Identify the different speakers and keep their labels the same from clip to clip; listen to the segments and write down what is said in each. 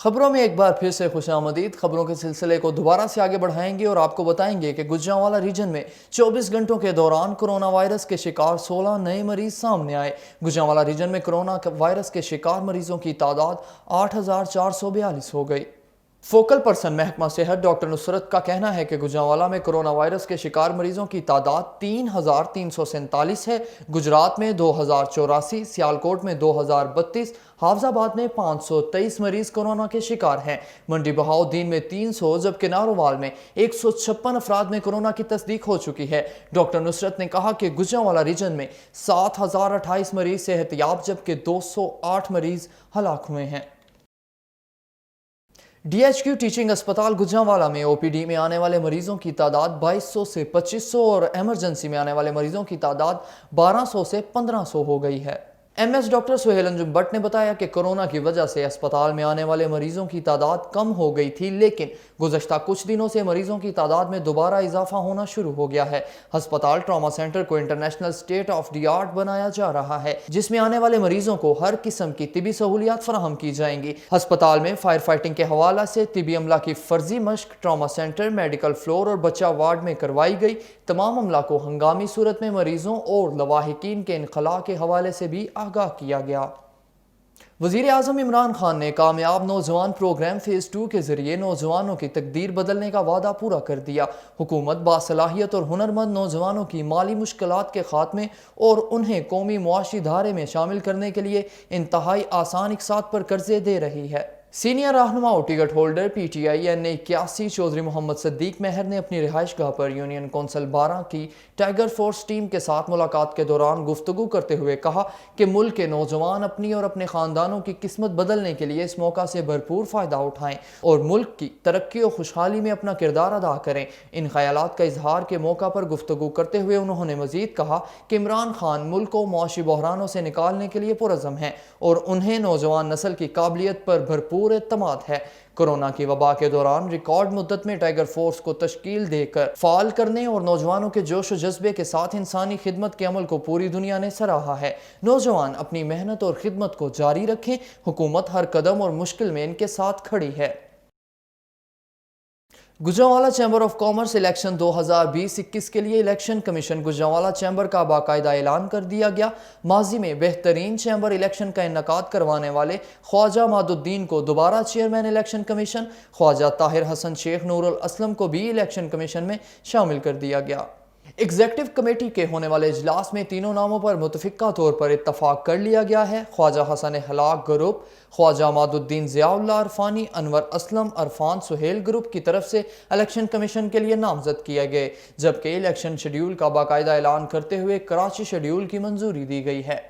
Speaker 1: خبروں میں ایک بار پھر سے خوش آمدید۔ خبروں کے سلسلے کو دوبارہ سے آگے بڑھائیں گے اور آپ کو بتائیں گے کہ گوجرانوالہ ریجن میں 24 گھنٹوں کے دوران کرونا وائرس کے شکار 16 نئے مریض سامنے آئے۔ گوجرانوالہ ریجن میں کرونا وائرس کے شکار مریضوں کی تعداد 8442 ہو گئی۔ فوکل پرسن محکمہ صحت ڈاکٹر نصرت کا کہنا ہے کہ گوجرانوالہ میں کرونا وائرس کے شکار مریضوں کی تعداد 3347 ہے۔ گجرات میں 2084، سیالکوٹ میں 2032، حافظ آباد میں 523 مریض کورونا کے شکار ہیں۔ منڈی بہاؤالدین میں 300 جبکہ نارووال میں 156 افراد میں کورونا کی تصدیق ہو چکی ہے۔ ڈاکٹر نصرت نے کہا کہ گوجرانوالہ ریجن میں 7028 مریض صحت یاب جبکہ 208 مریض ہلاک ہوئے ہیں۔ ڈی ایچ کیو ٹیچنگ اسپتال گوجرانوالہ میں او پی ڈی میں آنے والے مریضوں کی تعداد 2200 سے 2500 اور ایمرجنسی میں آنے والے مریضوں کی تعداد 1200 سے 1500 ہو گئی ہے۔ M S doctor Sohail Anjum Butt نے بتایا کہ کورونا کی وجہ سے اسپتال میں آنے والے مریضوں کی تعداد کم ہو گئی تھی، لیکن گزشتہ کچھ دنوں سے مریضوں کی تعداد میں دوبارہ اضافہ ہونا شروع ہو گیا ہے۔ ہسپتال ٹراما سینٹر کو international state of the art بنایا جا رہا ہے، جس میں آنے والے مریضوں کو ہر قسم کی طبی سہولیات فراہم کی جائیں گی۔ ہسپتال میں فائر فائٹنگ کے حوالے سے طبی عملہ کی فرضی مشق ٹراما سینٹر، میڈیکل فلور اور بچہ وارڈ میں کروائی گئی۔ تمام عملہ کو ہنگامی صورت میں مریضوں اور لواحقین کے انخلاء کے حوالے سے بھی آگاہ کیا گیا۔ وزیر اعظم عمران خان نے کامیاب نوجوان پروگرام فیز 2 کے ذریعے نوجوانوں کی تقدیر بدلنے کا وعدہ پورا کر دیا۔ حکومت باصلاحیت اور ہنرمند نوجوانوں کی مالی مشکلات کے خاتمے اور انہیں قومی معاشی دھارے میں شامل کرنے کے لیے انتہائی آسان اقساط پر قرضے دے رہی ہے۔ سینئر رہنما اور ticket holder P T I N 81 Chaudhry Muhammad Siddique Mehr نے اپنی رہائش گاہ پر یونین کونسل 12 کی ٹائیگر فورس ٹیم کے ساتھ ملاقات کے دوران گفتگو کرتے ہوئے کہا کہ ملک کے نوجوان اپنی اور اپنے خاندانوں کی قسمت بدلنے کے لیے اس موقع سے بھرپور فائدہ اٹھائیں اور ملک کی ترقی اور خوشحالی میں اپنا کردار ادا کریں۔ ان خیالات کا اظہار کے موقع پر گفتگو کرتے ہوئے انہوں نے مزید کہا کہ عمران خان ملک کو معاشی بحرانوں سے نکالنے کے لیے پرعزم ہیں اور انہیں نوجوان نسل کی قابلیت پر بھرپور اعتماد ہے۔ کورونا کی وبا کے دوران ریکارڈ مدت میں ٹائیگر فورس کو تشکیل دے کر فعال کرنے اور نوجوانوں کے جوش و جذبے کے ساتھ انسانی خدمت کے عمل کو پوری دنیا نے سراہا ہے۔ نوجوان اپنی محنت اور خدمت کو جاری رکھیں، حکومت ہر قدم اور مشکل میں ان کے ساتھ کھڑی ہے۔ Gujranwala chamber of commerce election 2020-21 کے لیے الیکشن کمیشن گوجرانوالہ چیمبر کا باقاعدہ اعلان کر دیا گیا۔ ماضی میں بہترین چیمبر الیکشن کا انعقاد کروانے والے خواجہ ماد الدین کو دوبارہ چیئرمین الیکشن کمیشن، خواجہ طاہر حسن شیخ نور الاسلم کو بھی الیکشن کمیشن میں شامل کر دیا گیا۔ ایگزیکٹو کمیٹی کے ہونے والے اجلاس میں تینوں ناموں پر متفقہ طور پر اتفاق کر لیا گیا ہے۔ خواجہ حسن ہلاک گروپ، خواجہ ماد الدین ضیاء اللہ عرفانی، انور اسلم عرفان سہیل گروپ کی طرف سے الیکشن کمیشن کے لیے نامزد کیے گئے، جبکہ الیکشن شیڈیول کا باقاعدہ اعلان کرتے ہوئے کراچی شیڈیول کی منظوری دی گئی ہے۔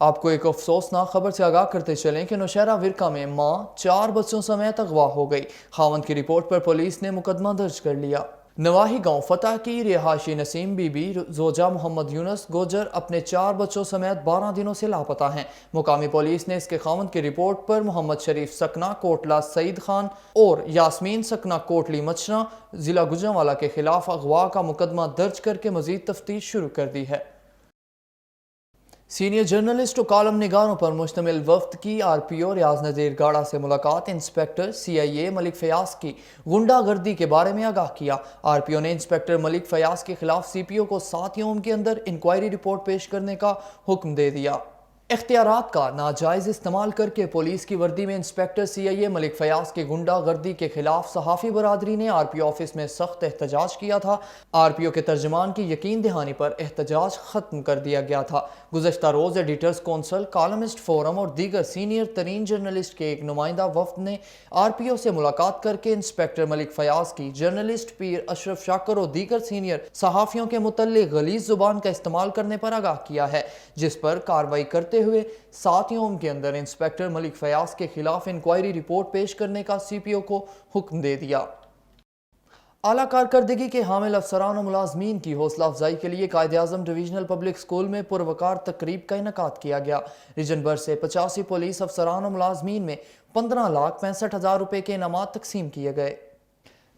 Speaker 1: آپ کو ایک افسوسناک خبر سے آگاہ کرتے چلیں کہ نوشہرہ ورکہ میں ماں 4 بچوں سمیت اغوا ہو گئی۔ خاوند کی رپورٹ پر پولیس نے مقدمہ درج کر لیا۔ نواحی گاؤں فتح کی رہائشی نسیم بی بی زوجہ محمد یونس گوجر اپنے 4 بچوں سمیت 12 دنوں سے لاپتہ ہیں۔ مقامی پولیس نے اس کے خاوند کی رپورٹ پر محمد شریف سکنہ کوٹلہ سعید خان اور یاسمین سکنہ کوٹلی مچھرا ضلع گوجرانوالہ کے خلاف اغوا کا مقدمہ درج کر کے مزید تفتیش شروع کر دی ہے۔ سینئر جرنلسٹ و کالم نگاروں پر مشتمل وفد کی آر پی او ریاض نذیر گاڑا سے ملاقات۔ انسپکٹر سی آئی اے ملک فیاض کی غنڈہ گردی کے بارے میں آگاہ کیا۔ آر پی او نے انسپکٹر ملک فیاض کے خلاف سی پی او کو 7 یوم کے اندر انکوائری رپورٹ پیش کرنے کا حکم دے دیا۔ اختیارات کا ناجائز استعمال کر کے پولیس کی وردی میں انسپکٹر سی آئی اے ملک فیاض کی غنڈہ گردی کے خلاف صحافی برادری نے آر پی او آفس میں سخت احتجاج کیا تھا۔ آر پی او کے ترجمان کی یقین دہانی پر احتجاج ختم کر دیا گیا تھا۔ گزشتہ روز ایڈیٹرز کونسل، کالمسٹ فورم اور دیگر سینئر ترین جرنلسٹ کے ایک نمائندہ وفد نے آر پی او سے ملاقات کر کے انسپکٹر ملک فیاض کی جرنلسٹ پیر اشرف شاکر اور دیگر سینئر صحافیوں کے متعلق غلیظ زبان کا استعمال کرنے پر آگاہ کیا ہے، جس پر کارروائی کرتے ہوئے 7 یوم کے اندر انسپکٹر ملک فیاض کے خلاف انکوائری رپورٹ پیش کرنے کا سی پی او کو حکم دے دیا۔ اعلیٰ کارکردگی کے حامل افسران و ملازمین کی حوصلہ افزائی کے لیے Quaid Azam divisional public school میں پروقار تقریب کا انعقاد کیا گیا۔ ریجن بھر سے 85 پولیس افسران و ملازمین میں 15,65,000 روپے کے انعامات تقسیم کیے گئے۔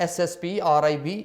Speaker 1: SSP RIB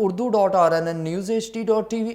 Speaker 1: urdu.rnnewsht.tv